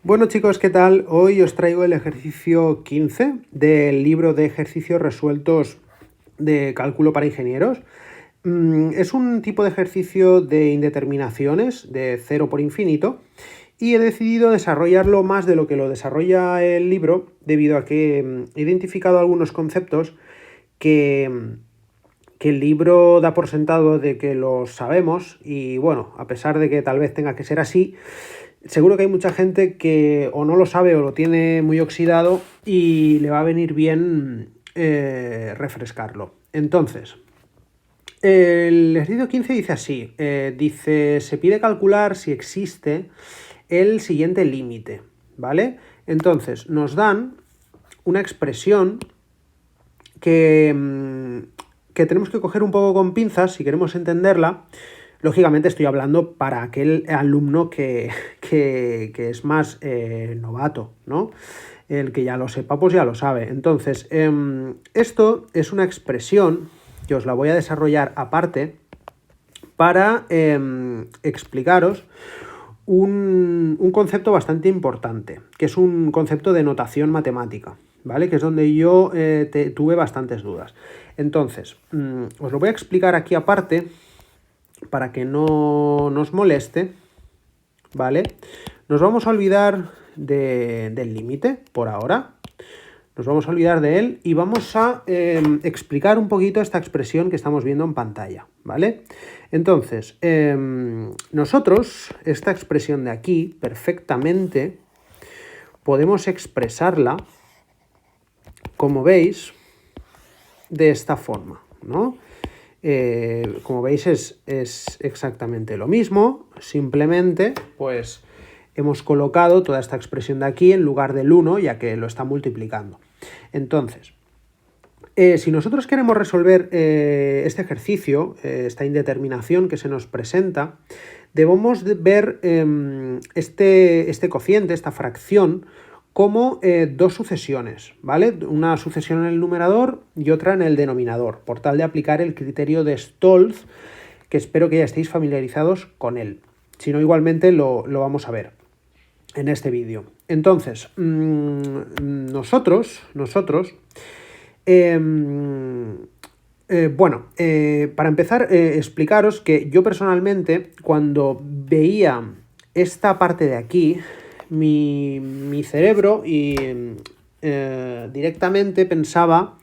Bueno chicos, ¿qué tal? Hoy os traigo el ejercicio 15 del libro de ejercicios resueltos de cálculo para ingenieros. Es un tipo de ejercicio de indeterminaciones de 0 por infinito y he decidido desarrollarlo más de lo que lo desarrolla el libro debido a que he identificado algunos conceptos que el libro da por sentado de que los sabemos y bueno, a pesar de que tal vez tenga que ser así, seguro que hay mucha gente que o no lo sabe o lo tiene muy oxidado y le va a venir bien refrescarlo. Entonces, el ejercicio 15 dice así, dice, se pide calcular si existe el siguiente límite, ¿vale? Entonces, nos dan una expresión que tenemos que coger un poco con pinzas si queremos entenderla. Lógicamente estoy hablando para aquel alumno que es más novato, ¿no? El que ya lo sepa, pues ya lo sabe. Entonces, esto es una expresión que os la voy a desarrollar aparte para explicaros un concepto bastante importante, que es un concepto de notación matemática, ¿vale? Que es donde yo tuve bastantes dudas. Entonces, os lo voy a explicar aquí aparte para que no nos moleste, ¿vale? Nos vamos a olvidar del límite por ahora. Nos vamos a olvidar de él y vamos a explicar un poquito esta expresión que estamos viendo en pantalla, ¿vale? Entonces, nosotros, esta expresión de aquí, perfectamente, podemos expresarla, como veis, de esta forma, ¿no? Como veis es exactamente lo mismo, simplemente pues hemos colocado toda esta expresión de aquí en lugar del 1, ya que lo está multiplicando. Entonces, si nosotros queremos resolver este ejercicio, esta indeterminación que se nos presenta, debemos ver este cociente, esta fracción, como dos sucesiones, ¿vale? Una sucesión en el numerador y otra en el denominador, por tal de aplicar el criterio de Stolz, que espero que ya estéis familiarizados con él. Si no, igualmente lo vamos a ver en este vídeo. Entonces, nosotros para empezar, explicaros que yo personalmente, cuando veía esta parte de aquí, mi cerebro directamente pensaba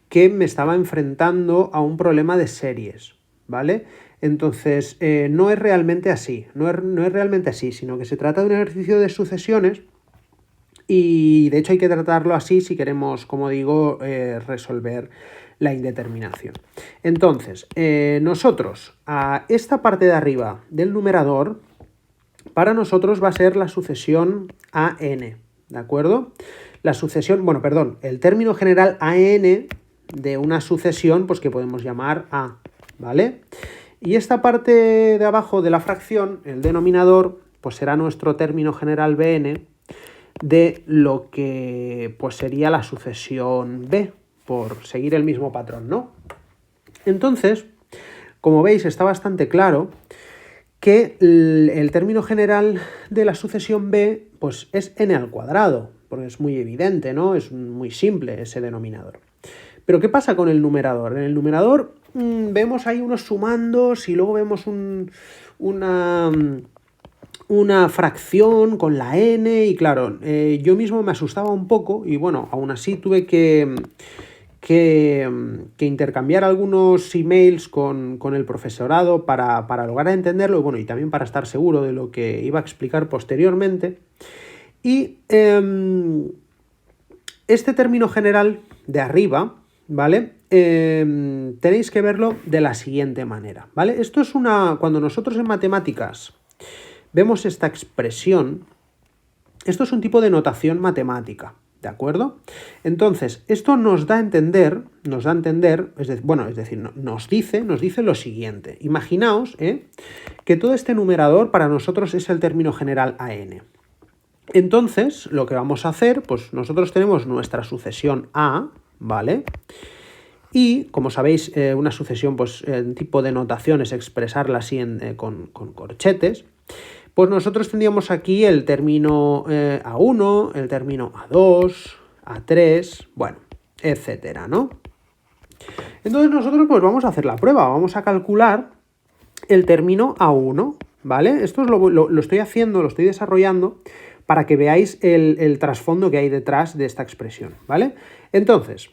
que me estaba enfrentando a un problema de series, ¿vale? Entonces, no es realmente así, no es realmente así, sino que se trata de un ejercicio de sucesiones y de hecho hay que tratarlo así si queremos, como digo, resolver la indeterminación. Entonces, nosotros, a esta parte de arriba del numerador, para nosotros va a ser la sucesión AN, ¿de acuerdo? La sucesión, el término general AN de una sucesión, pues que podemos llamar A, ¿vale? Y esta parte de abajo de la fracción, el denominador, pues será nuestro término general BN de lo que pues sería la sucesión B, por seguir el mismo patrón, ¿no? Entonces, como veis, está bastante claro que el término general de la sucesión B pues es n al cuadrado, porque es muy evidente, ¿no? Es muy simple ese denominador. Pero ¿qué pasa con el numerador? En el numerador vemos ahí unos sumandos y luego vemos una fracción con la n y claro, yo mismo me asustaba un poco y bueno, aún así tuve que intercambiar algunos emails con el profesorado para lograr entenderlo y bueno, y también para estar seguro de lo que iba a explicar posteriormente. Y este término general de arriba, ¿vale? Tenéis que verlo de la siguiente manera, ¿vale? Esto es cuando nosotros en matemáticas vemos esta expresión, esto es un tipo de notación matemática, ¿de acuerdo? Entonces, esto nos da a entender, nos dice lo siguiente. Imaginaos que todo este numerador para nosotros es el término general AN. Entonces, lo que vamos a hacer, pues nosotros tenemos nuestra sucesión A, ¿vale? Y, como sabéis, una sucesión, pues en tipo de notación es expresarla así con corchetes. Pues nosotros tendríamos aquí el término A1, el término A2, A3, bueno, etcétera, ¿no? Entonces nosotros pues vamos a hacer la prueba, vamos a calcular el término A1, ¿vale? Esto es lo estoy haciendo, lo estoy desarrollando para que veáis el trasfondo que hay detrás de esta expresión, ¿vale? Entonces,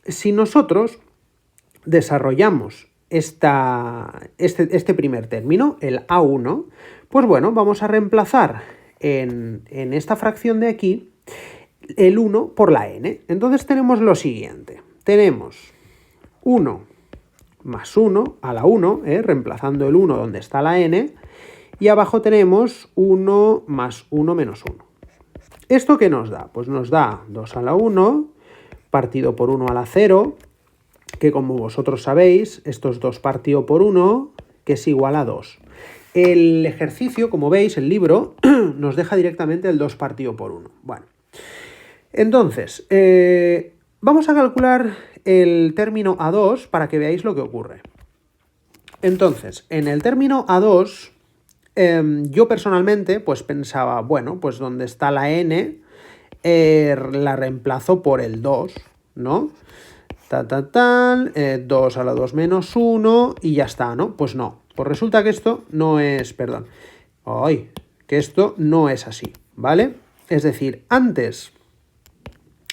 si nosotros desarrollamos este primer término, el A1, pues bueno, vamos a reemplazar en esta fracción de aquí el 1 por la n. Entonces tenemos lo siguiente, tenemos 1 más 1 a la 1, reemplazando el 1 donde está la n, y abajo tenemos 1 más 1 menos 1. ¿Esto qué nos da? Pues nos da 2 a la 1 partido por 1 a la 0, que como vosotros sabéis, esto es 2 partido por 1, que es igual a 2. El ejercicio, como veis, el libro, nos deja directamente el 2 partido por 1. Bueno, entonces, vamos a calcular el término A2 para que veáis lo que ocurre. Entonces, en el término A2, yo personalmente pues pensaba, bueno, pues donde está la n, la reemplazo por el 2, ¿no? 2 a la 2 menos 1 y ya está, ¿no? Pues no, pues resulta que esto no es, que esto no es así, ¿vale? Es decir, antes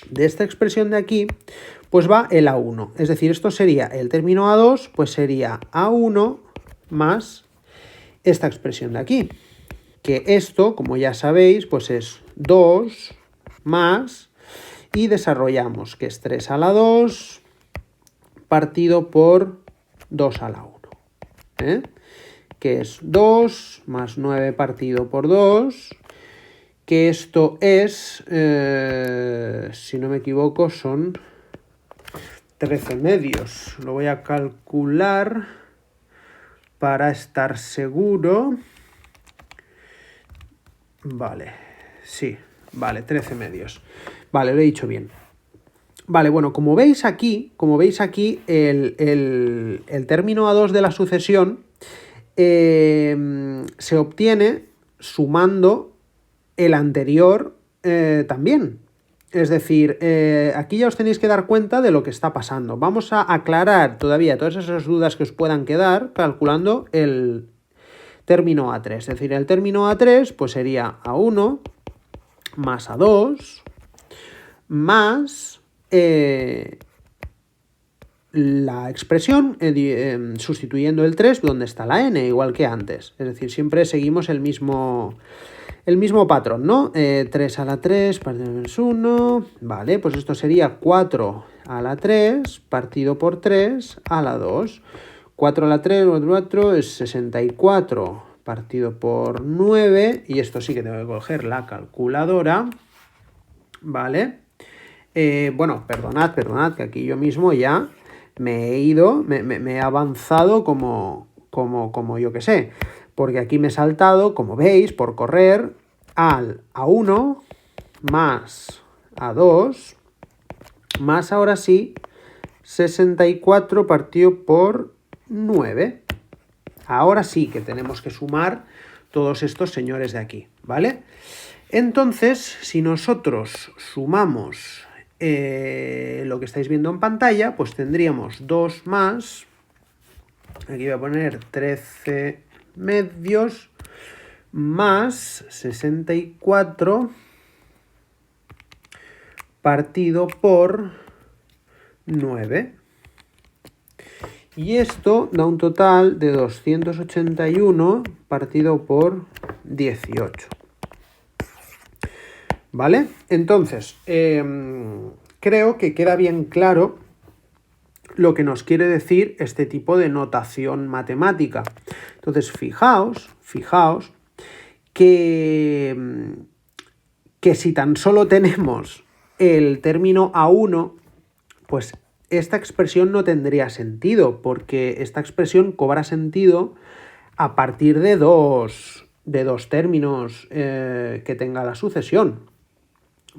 de esta expresión de aquí, pues va el A1. Es decir, esto sería el término A2, pues sería A1 más esta expresión de aquí. Que esto, como ya sabéis, pues es 2 más, y desarrollamos que es 3 a la 2 partido por 2 a la 1. Que es 2 más 9 partido por 2, que esto es, si no me equivoco, son 13 medios. Lo voy a calcular para estar seguro. Vale, sí, vale, 13 medios. Vale, lo he dicho bien. Vale, bueno, como veis aquí, el término A2 de la sucesión se obtiene sumando el anterior también. Es decir, aquí ya os tenéis que dar cuenta de lo que está pasando. Vamos a aclarar todavía todas esas dudas que os puedan quedar calculando el término A3. Es decir, el término A3 pues sería A1 más A2 más la expresión sustituyendo el 3 donde está la n, igual que antes. Es decir, siempre seguimos el mismo patrón, ¿no? 3 a la 3 partido menos 1. Vale, pues esto sería 4 a la 3 partido por 3 a la 2. 4 a la 3, 4 es 64 partido por 9. Y esto sí que tengo que coger la calculadora. Vale. Bueno, perdonad, que aquí yo mismo ya me he ido, me he avanzado como yo que sé. Porque aquí me he saltado, como veis, por correr al A1 más A2 más, ahora sí, 64 partido por 9. Ahora sí que tenemos que sumar todos estos señores de aquí, ¿vale? Entonces, si nosotros sumamos lo que estáis viendo en pantalla, pues tendríamos 2 más, aquí voy a poner 13 medios, más 64 partido por 9. Y esto da un total de 281 partido por 18. ¿Vale? Entonces, creo que queda bien claro lo que nos quiere decir este tipo de notación matemática. Entonces, fijaos que si tan solo tenemos el término A1, pues esta expresión no tendría sentido, porque esta expresión cobra sentido a partir de dos términos que tenga la sucesión.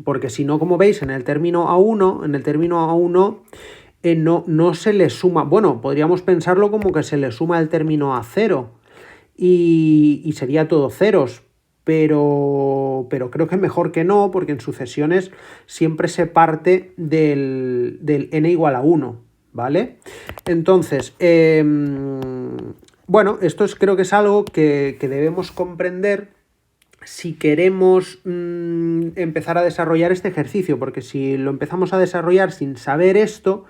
Porque si no, como veis, en el término A1, no se le suma. Bueno, podríamos pensarlo como que se le suma el término A0 y sería todo ceros, pero creo que mejor que no, porque en sucesiones siempre se parte del n igual a 1, ¿vale? Entonces, bueno, creo que es algo que debemos comprender si queremos empezar a desarrollar este ejercicio, porque si lo empezamos a desarrollar sin saber esto,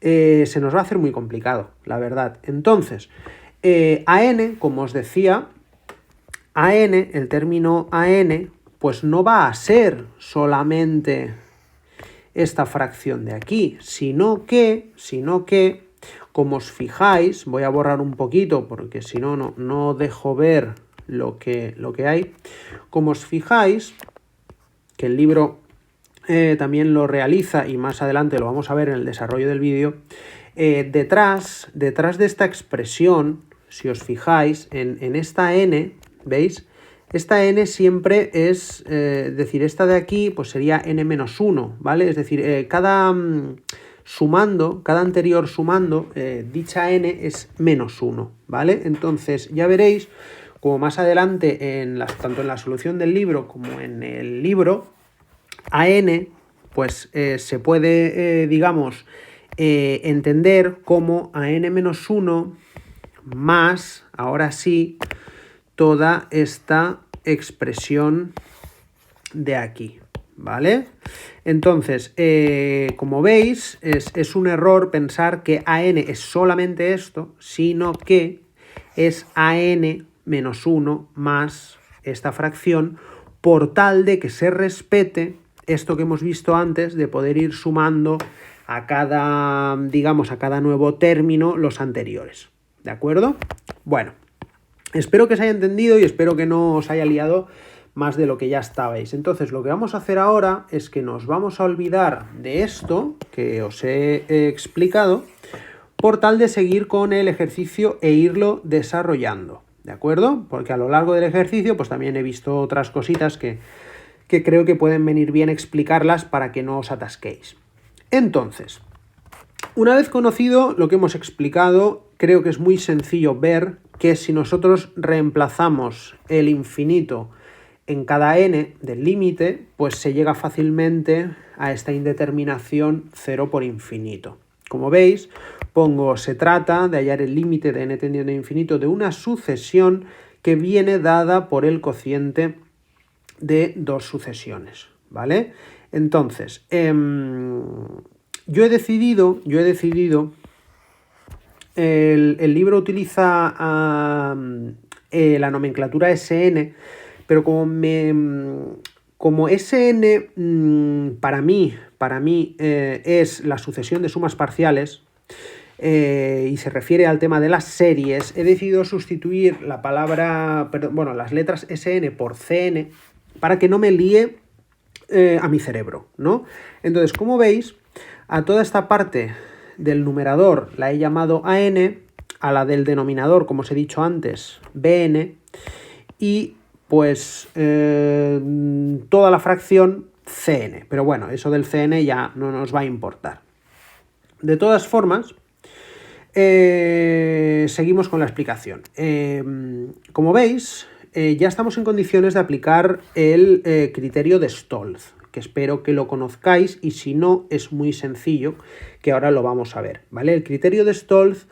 se nos va a hacer muy complicado, la verdad. Entonces, AN, como os decía, AN, el término AN, pues no va a ser solamente esta fracción de aquí, sino que, como os fijáis, voy a borrar un poquito porque si no, no dejo ver lo que hay. Como os fijáis, que el libro también lo realiza y más adelante lo vamos a ver en el desarrollo del vídeo, detrás de esta expresión, si os fijáis, en esta n, ¿veis? Esta n siempre es, decir, esta de aquí pues sería n-1, ¿vale? Es decir, cada anterior sumando, dicha n es -1, ¿vale? Entonces ya veréis como más adelante, tanto en la solución del libro como en el libro, AN, pues se puede, digamos, entender como AN-1 más, ahora sí, toda esta expresión de aquí, ¿vale? Entonces, como veis, es un error pensar que AN es solamente esto, sino que es AN-1 más esta fracción, por tal de que se respete esto que hemos visto antes de poder ir sumando a cada, digamos, a cada nuevo término los anteriores, ¿de acuerdo? Bueno, espero que os haya entendido y espero que no os haya liado más de lo que ya estabais. Entonces, lo que vamos a hacer ahora es que nos vamos a olvidar de esto que os he explicado, por tal de seguir con el ejercicio e irlo desarrollando, ¿de acuerdo? Porque a lo largo del ejercicio pues también he visto otras cositas que creo que pueden venir bien explicarlas para que no os atasquéis. Entonces, una vez conocido lo que hemos explicado, creo que es muy sencillo ver que si nosotros reemplazamos el infinito en cada n del límite, pues se llega fácilmente a esta indeterminación 0 por infinito. Como veis, se trata de hallar el límite de n tendiendo a infinito de una sucesión que viene dada por el cociente de dos sucesiones, ¿vale? Entonces, yo he decidido, el libro utiliza la nomenclatura SN, pero como SN para mí es la sucesión de sumas parciales, y se refiere al tema de las series, he decidido sustituir las letras SN por CN para que no me líe a mi cerebro, ¿no? Entonces, como veis, a toda esta parte del numerador la he llamado AN, a la del denominador, como os he dicho antes, BN, y pues toda la fracción CN. Pero bueno, eso del CN ya no nos va a importar. De todas formas, seguimos con la explicación. Como veis, ya estamos en condiciones de aplicar el criterio de Stolz, que espero que lo conozcáis, y si no, es muy sencillo, que ahora lo vamos a ver, ¿vale? El criterio de Stolz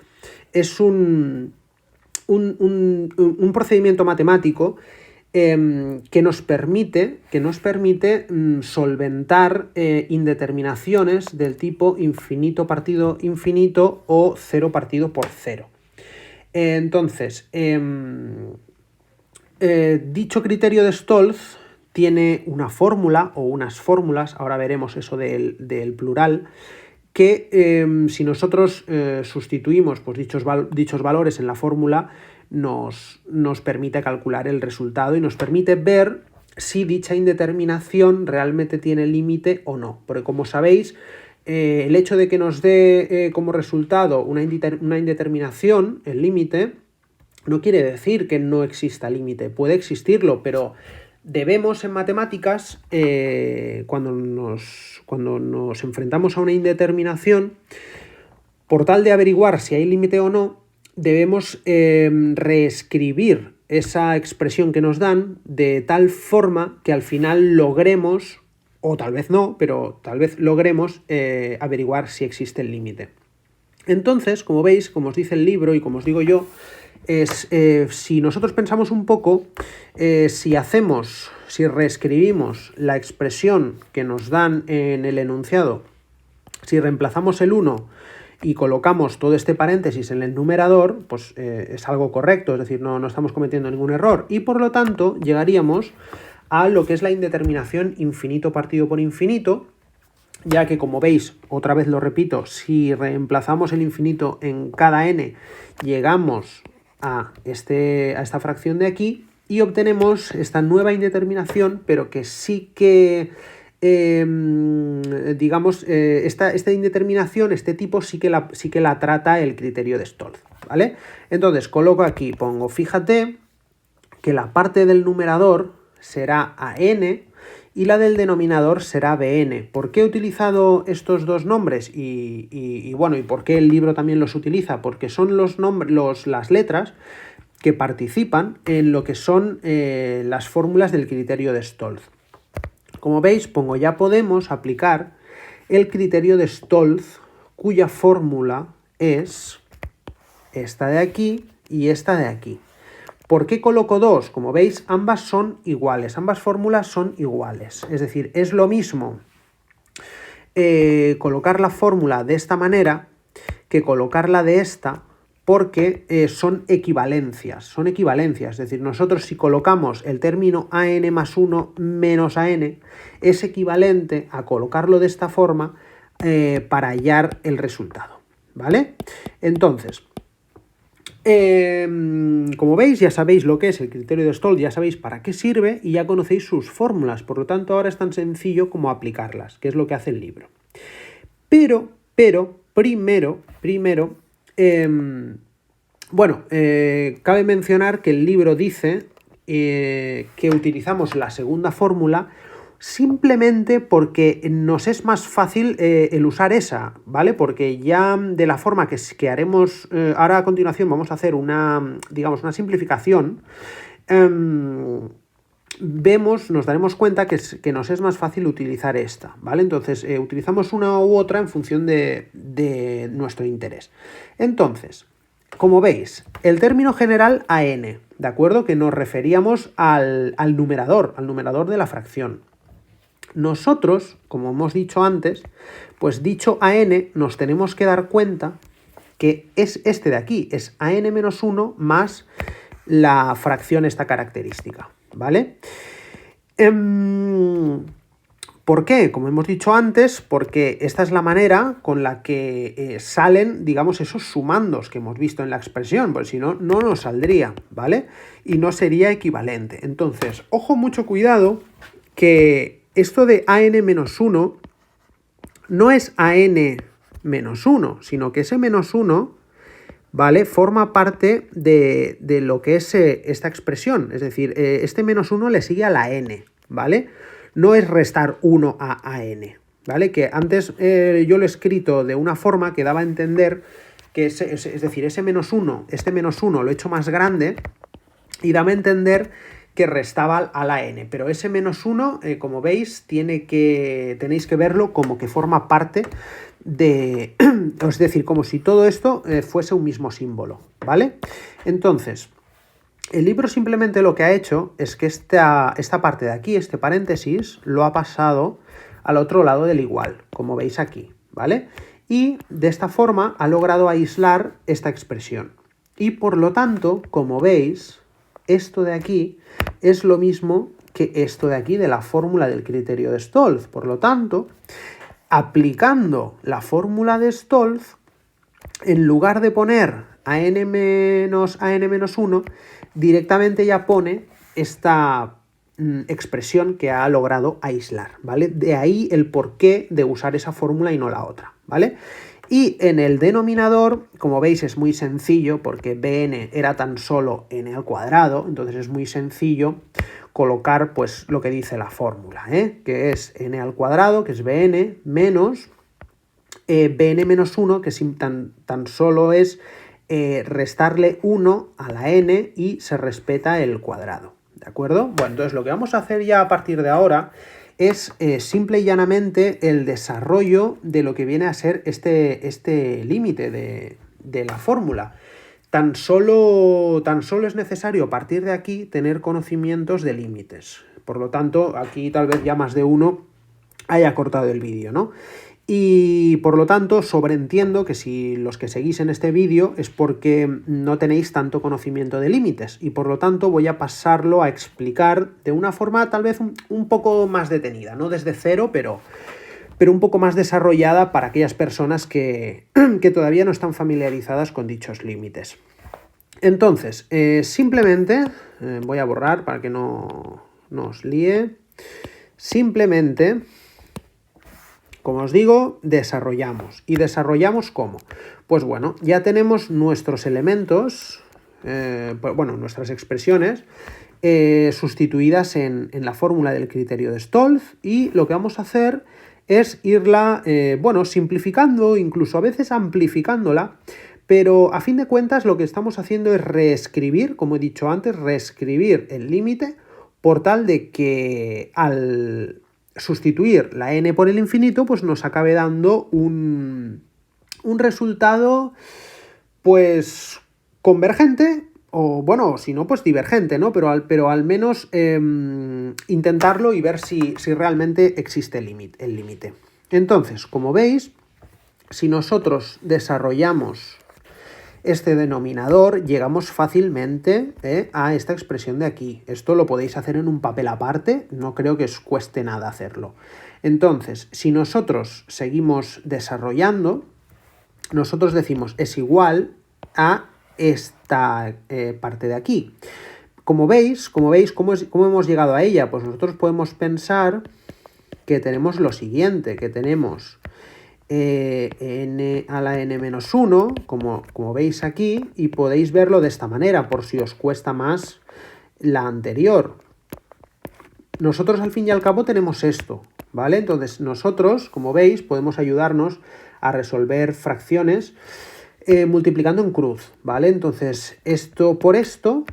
es un procedimiento matemático que nos permite solventar indeterminaciones del tipo infinito partido infinito o 0 partido por 0. Entonces, dicho criterio de Stolz tiene una fórmula o unas fórmulas, ahora veremos eso del plural, que si nosotros sustituimos pues, dichos valores en la fórmula, nos permite calcular el resultado y nos permite ver si dicha indeterminación realmente tiene límite o no. Porque como sabéis, el hecho de que nos dé como resultado una indeterminación, el límite, no quiere decir que no exista límite. Puede existirlo, pero debemos en matemáticas, cuando nos enfrentamos a una indeterminación, por tal de averiguar si hay límite o no, debemos reescribir esa expresión que nos dan de tal forma que al final logremos, o tal vez no, pero tal vez logremos averiguar si existe el límite. Entonces, como veis, como os dice el libro y como os digo yo, si nosotros pensamos un poco, si reescribimos la expresión que nos dan en el enunciado, si reemplazamos el 1 y colocamos todo este paréntesis en el numerador, pues es algo correcto, es decir, no estamos cometiendo ningún error y por lo tanto llegaríamos a lo que es la indeterminación infinito partido por infinito, ya que como veis, otra vez lo repito, si reemplazamos el infinito en cada n, llegamos a esta fracción de aquí y obtenemos esta nueva indeterminación, pero que sí que, esta indeterminación, este tipo sí que la trata el criterio de Stolz, ¿vale? Entonces coloco aquí, pongo, fíjate que la parte del numerador será an y la del denominador será bn. ¿Por qué he utilizado estos dos nombres? Y por qué el libro también los utiliza? Porque son las letras que participan en lo que son las fórmulas del criterio de Stolz. Como veis, pongo ya podemos aplicar el criterio de Stolz, cuya fórmula es esta de aquí y esta de aquí. ¿Por qué coloco dos? Como veis, ambas son iguales, ambas fórmulas son iguales. Es decir, es lo mismo colocar la fórmula de esta manera que colocarla de esta, porque son equivalencias. Es decir, nosotros si colocamos el término an más 1 menos an, es equivalente a colocarlo de esta forma para hallar el resultado, ¿vale? Entonces, como veis, ya sabéis lo que es el criterio de Stolz, ya sabéis para qué sirve y ya conocéis sus fórmulas, por lo tanto ahora es tan sencillo como aplicarlas, que es lo que hace el libro. Pero primero, cabe mencionar que el libro dice que utilizamos la segunda fórmula simplemente porque nos es más fácil el usar esa, ¿vale? Porque ya de la forma que haremos ahora a continuación vamos a hacer una simplificación, nos daremos cuenta que nos es más fácil utilizar esta, ¿vale? Entonces utilizamos una u otra en función de nuestro interés. Entonces, como veis, el término general an, ¿de acuerdo? Que nos referíamos al numerador de la fracción. Nosotros, como hemos dicho antes, pues dicho an nos tenemos que dar cuenta que es este de aquí, es an menos 1 más la fracción esta característica, ¿vale? ¿Por qué? Como hemos dicho antes, porque esta es la manera con la que salen, digamos, esos sumandos que hemos visto en la expresión, porque si no, no nos saldría, ¿vale? Y no sería equivalente. Entonces, ojo, mucho cuidado, que esto de an menos 1 no es an menos 1, sino que ese menos 1, ¿vale?, forma parte de lo que es esta expresión. Es decir, este menos 1 le sigue a la n, ¿vale? No es restar 1 a n, ¿vale? Que antes yo lo he escrito de una forma que daba a entender que, es decir, este menos 1 lo he hecho más grande y daba a entender que restaba a la n, pero ese menos 1, como veis, tenéis que verlo como que forma parte de, es decir, como si todo esto fuese un mismo símbolo, ¿vale? Entonces, el libro simplemente lo que ha hecho es que esta parte de aquí, este paréntesis, lo ha pasado al otro lado del igual, como veis aquí, ¿vale? Y de esta forma ha logrado aislar esta expresión. Y por lo tanto, como veis, esto de aquí es lo mismo que esto de aquí de la fórmula del criterio de Stolz. Por lo tanto, aplicando la fórmula de Stolz, en lugar de poner an menos 1, directamente ya pone esta expresión que ha logrado aislar, ¿vale? De ahí el porqué de usar esa fórmula y no la otra, ¿vale? Y en el denominador, como veis, es muy sencillo porque bn era tan solo n al cuadrado, entonces es muy sencillo colocar pues lo que dice la fórmula, que es n al cuadrado, que es bn, menos bn menos 1, que tan solo es restarle 1 a la n y se respeta el cuadrado, ¿de acuerdo? Bueno, entonces lo que vamos a hacer ya a partir de ahora es simple y llanamente el desarrollo de lo que viene a ser este límite de la fórmula. Tan solo es necesario a partir de aquí tener conocimientos de límites. Por lo tanto, aquí tal vez ya más de uno haya cortado el vídeo, ¿no? Y por lo tanto, sobreentiendo que si los que seguís en este vídeo es porque no tenéis tanto conocimiento de límites y por lo tanto voy a pasarlo a explicar de una forma tal vez un poco más detenida, no desde cero, pero un poco más desarrollada para aquellas personas que todavía no están familiarizadas con dichos límites. Entonces, simplemente, voy a borrar para que no os líe, simplemente, como os digo, desarrollamos. ¿Y desarrollamos cómo? Pues bueno, ya tenemos nuestros elementos, nuestras expresiones, sustituidas en la fórmula del criterio de Stolz, y lo que vamos a hacer es irla, simplificando, incluso a veces amplificándola, pero a fin de cuentas lo que estamos haciendo es reescribir, como he dicho antes, reescribir el límite por tal de que al sustituir la n por el infinito, pues nos acabe dando un resultado, pues, convergente, o bueno, si no, pues divergente, ¿no? Pero al menos intentarlo y ver si realmente existe el límite. Entonces, como veis, si nosotros desarrollamos este denominador, llegamos fácilmente a esta expresión de aquí. Esto lo podéis hacer en un papel aparte, no creo que os cueste nada hacerlo. Entonces, si nosotros seguimos desarrollando, nosotros decimos es igual a esta parte de aquí. Como veis, ¿cómo hemos llegado a ella? Pues nosotros podemos pensar que tenemos lo siguiente, que tenemos n a la n menos 1, como veis aquí, y podéis verlo de esta manera, por si os cuesta más la anterior. Nosotros al fin y al cabo tenemos esto, ¿vale? Entonces nosotros, como veis, podemos ayudarnos a resolver fracciones multiplicando en cruz, ¿vale? Entonces esto por esto,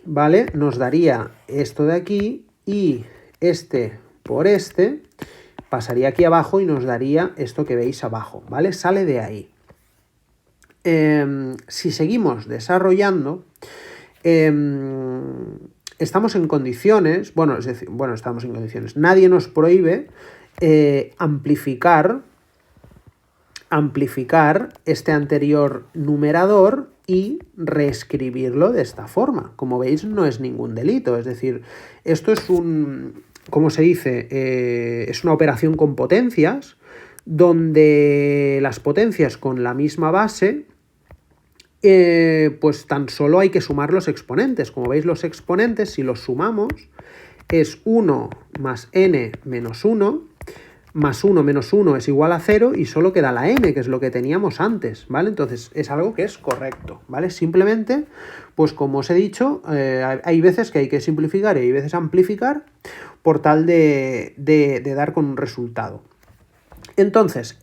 ¿vale? Nos daría esto de aquí y este por este pasaría aquí abajo y nos daría esto que veis abajo, ¿vale? Sale de ahí. Si seguimos desarrollando, estamos en condiciones, estamos en condiciones, nadie nos prohíbe amplificar este anterior numerador y reescribirlo de esta forma. Como veis, no es ningún delito, es decir, esto es ¿cómo se dice? Es una operación con potencias, donde las potencias con la misma base, pues tan solo hay que sumar los exponentes. Como veis, los exponentes, si los sumamos, es 1 más n menos 1, más 1 menos 1 es igual a 0 y solo queda la n, que es lo que teníamos antes, ¿vale? Entonces es algo que es correcto, ¿vale? Simplemente, pues como os he dicho, hay veces que hay que simplificar y hay veces amplificar por tal de dar con un resultado. Entonces,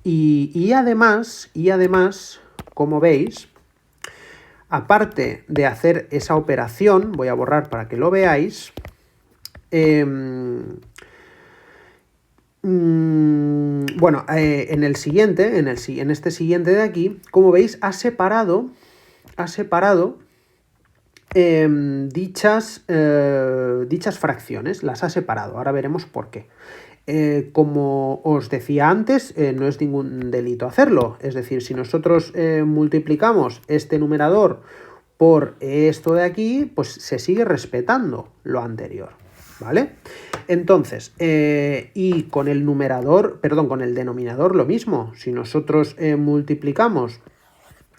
y además, como veis, aparte de hacer esa operación, voy a borrar para que lo veáis, en este siguiente de aquí, como veis, ha separado dichas fracciones, las ha separado. Ahora veremos por qué. Como os decía antes, no es ningún delito hacerlo. Es decir, si nosotros multiplicamos este numerador por esto de aquí, pues se sigue respetando lo anterior, ¿vale? Entonces, y con el denominador lo mismo. Si nosotros multiplicamos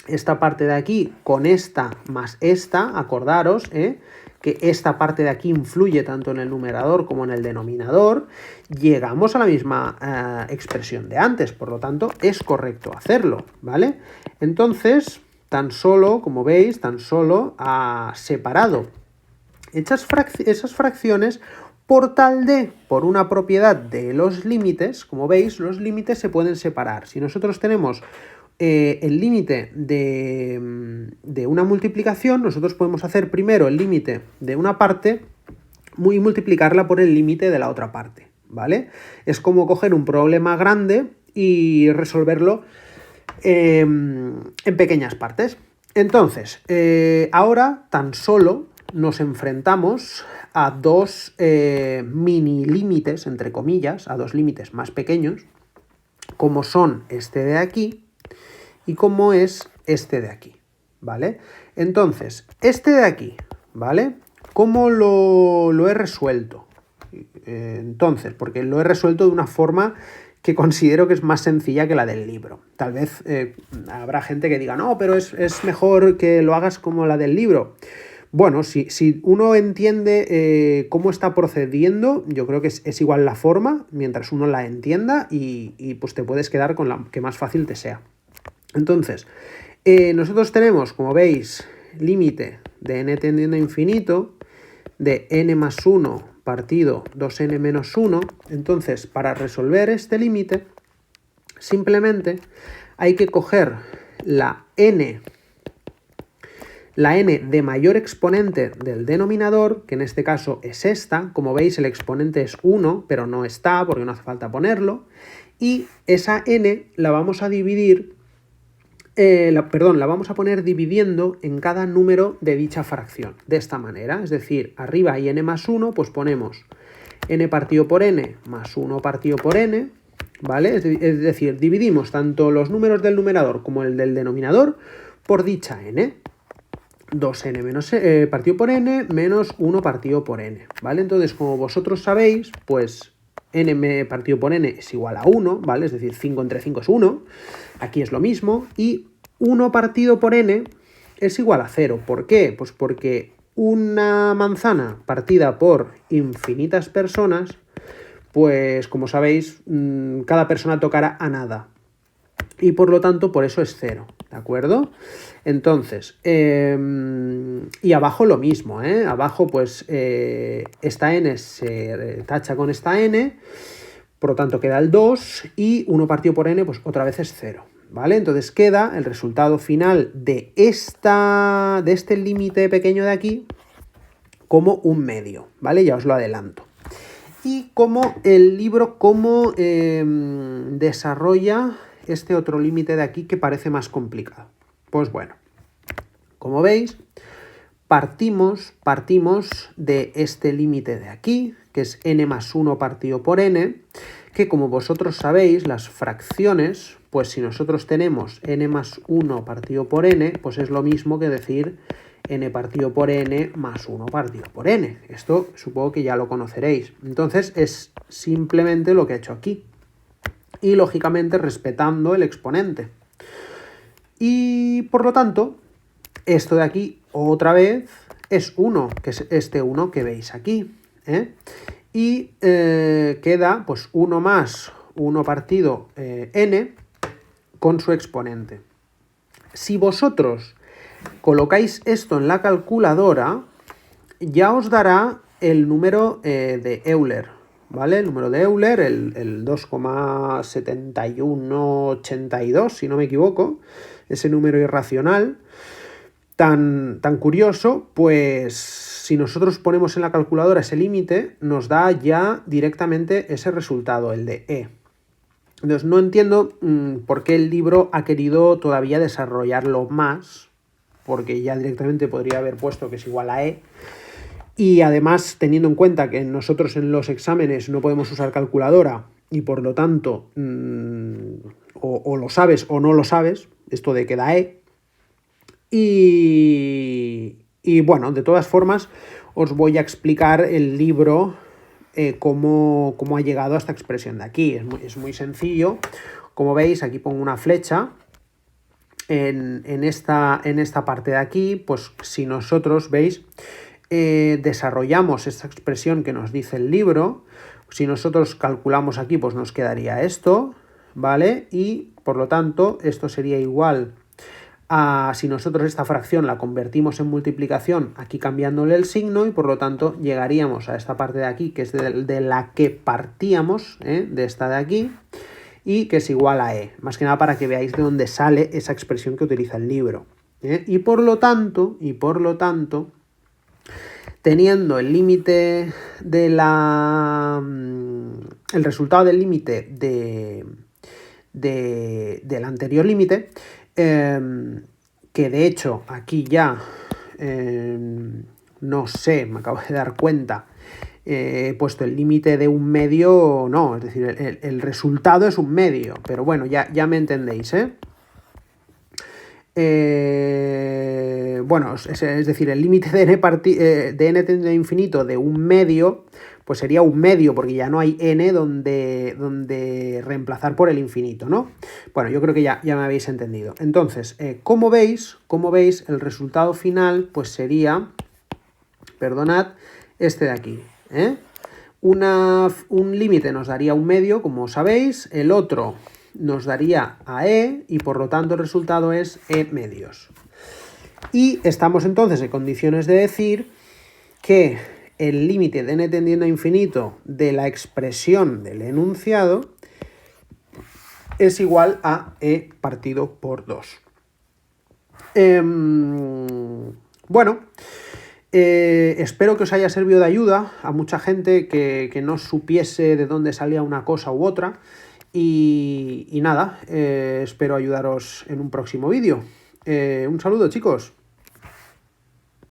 esta parte de aquí con esta más esta, acordaros que esta parte de aquí influye tanto en el numerador como en el denominador, llegamos a la misma expresión de antes, por lo tanto es correcto hacerlo, ¿vale? Entonces, tan solo, como veis, ha separado esas fracciones por una propiedad de los límites. Como veis, los límites se pueden separar. Si nosotros tenemos el límite de una multiplicación, nosotros podemos hacer primero el límite de una parte y multiplicarla por el límite de la otra parte, ¿vale? Es como coger un problema grande y resolverlo en pequeñas partes. Entonces, ahora tan solo nos enfrentamos a dos mini límites, entre comillas, a dos límites más pequeños, como son este de aquí y como es este de aquí, ¿vale? Entonces, este de aquí, ¿vale? ¿Cómo lo he resuelto? Entonces, porque lo he resuelto de una forma que considero que es más sencilla que la del libro. Tal vez habrá gente que diga, no, pero es mejor que lo hagas como la del libro. Bueno, si uno entiende cómo está procediendo, yo creo que es igual la forma, mientras uno la entienda y pues te puedes quedar con la que más fácil te sea. Entonces, nosotros tenemos, como veis, límite de n tendiendo a infinito de n más 1 partido 2n menos 1. Entonces, para resolver este límite, simplemente hay que coger la n de mayor exponente del denominador, que en este caso es esta. Como veis, el exponente es 1, pero no está porque no hace falta ponerlo. Y esa n la vamos a dividir, la vamos a poner dividiendo en cada número de dicha fracción, de esta manera. Es decir, arriba hay n más 1, pues ponemos n partido por n más 1 partido por n, ¿vale? Es decir, dividimos tanto los números del numerador como el del denominador por dicha n. 2n menos partido por n menos 1 partido por n, ¿vale? Entonces, como vosotros sabéis, pues n partido por n es igual a 1, ¿vale? Es decir, 5 entre 5 es 1. Aquí es lo mismo. Y 1 partido por n es igual a 0. ¿Por qué? Pues porque una manzana partida por infinitas personas, pues como sabéis, cada persona tocará a nada. Y por lo tanto, por eso es 0, ¿de acuerdo? Entonces, y abajo lo mismo, ¿eh? Abajo, pues, esta n se tacha con esta n, por lo tanto queda el 2, y 1 partido por n, pues otra vez es 0, ¿vale? Entonces queda el resultado final de este límite pequeño de aquí como un medio, ¿vale? Ya os lo adelanto. Y como el libro, cómo desarrolla este otro límite de aquí que parece más complicado. Pues bueno, como veis, partimos de este límite de aquí, que es n más 1 partido por n, que como vosotros sabéis, las fracciones, pues si nosotros tenemos n más 1 partido por n, pues es lo mismo que decir n partido por n más 1 partido por n. Esto supongo que ya lo conoceréis. Entonces es simplemente lo que he hecho aquí. Y lógicamente respetando el exponente. Y por lo tanto, esto de aquí otra vez es 1, que es este 1 que veis aquí, ¿eh? Y queda pues 1 más 1 partido n con su exponente. Si vosotros colocáis esto en la calculadora, ya os dará el número de Euler, ¿vale? El número de Euler, el 2,7182, si no me equivoco, ese número irracional tan curioso, pues si nosotros ponemos en la calculadora ese límite, nos da ya directamente ese resultado, el de E. Entonces no entiendo por qué el libro ha querido todavía desarrollarlo más, porque ya directamente podría haber puesto que es igual a E. Y además, teniendo en cuenta que nosotros en los exámenes no podemos usar calculadora y por lo tanto o lo sabes o no lo sabes, esto de que da E. Y bueno, de todas formas, os voy a explicar el libro cómo ha llegado a esta expresión de aquí. Es muy sencillo. Como veis, aquí pongo una flecha. En esta parte de aquí, pues si nosotros, veis, desarrollamos esta expresión que nos dice el libro, si nosotros calculamos aquí, pues nos quedaría esto, ¿vale? Y por lo tanto, esto sería igual a si nosotros esta fracción la convertimos en multiplicación, aquí cambiándole el signo, y por lo tanto llegaríamos a esta parte de aquí, que es de la que partíamos, de esta de aquí, y que es igual a e. Más que nada para que veáis de dónde sale esa expresión que utiliza el libro. Y por lo tanto, teniendo el límite de el resultado del límite del anterior límite, que de hecho aquí ya, no sé, me acabo de dar cuenta, he puesto el límite de un medio, no, es decir, el resultado es un medio, pero bueno, ya me entendéis, ¿eh? Bueno, es decir, el límite de n tendiendo a infinito de un medio, pues sería un medio, porque ya no hay n donde reemplazar por el infinito, ¿no? Bueno, yo creo que ya me habéis entendido. Entonces, como veis, el resultado final, pues sería, perdonad, este de aquí, ¿eh? Un límite nos daría un medio, como sabéis, el otro nos daría a e, y por lo tanto el resultado es e medios. Y estamos entonces en condiciones de decir que el límite de n tendiendo a infinito de la expresión del enunciado es igual a e partido por 2. Bueno, espero que os haya servido de ayuda a mucha gente que no supiese de dónde salía una cosa u otra. Y nada, espero ayudaros en un próximo vídeo. Un saludo, chicos.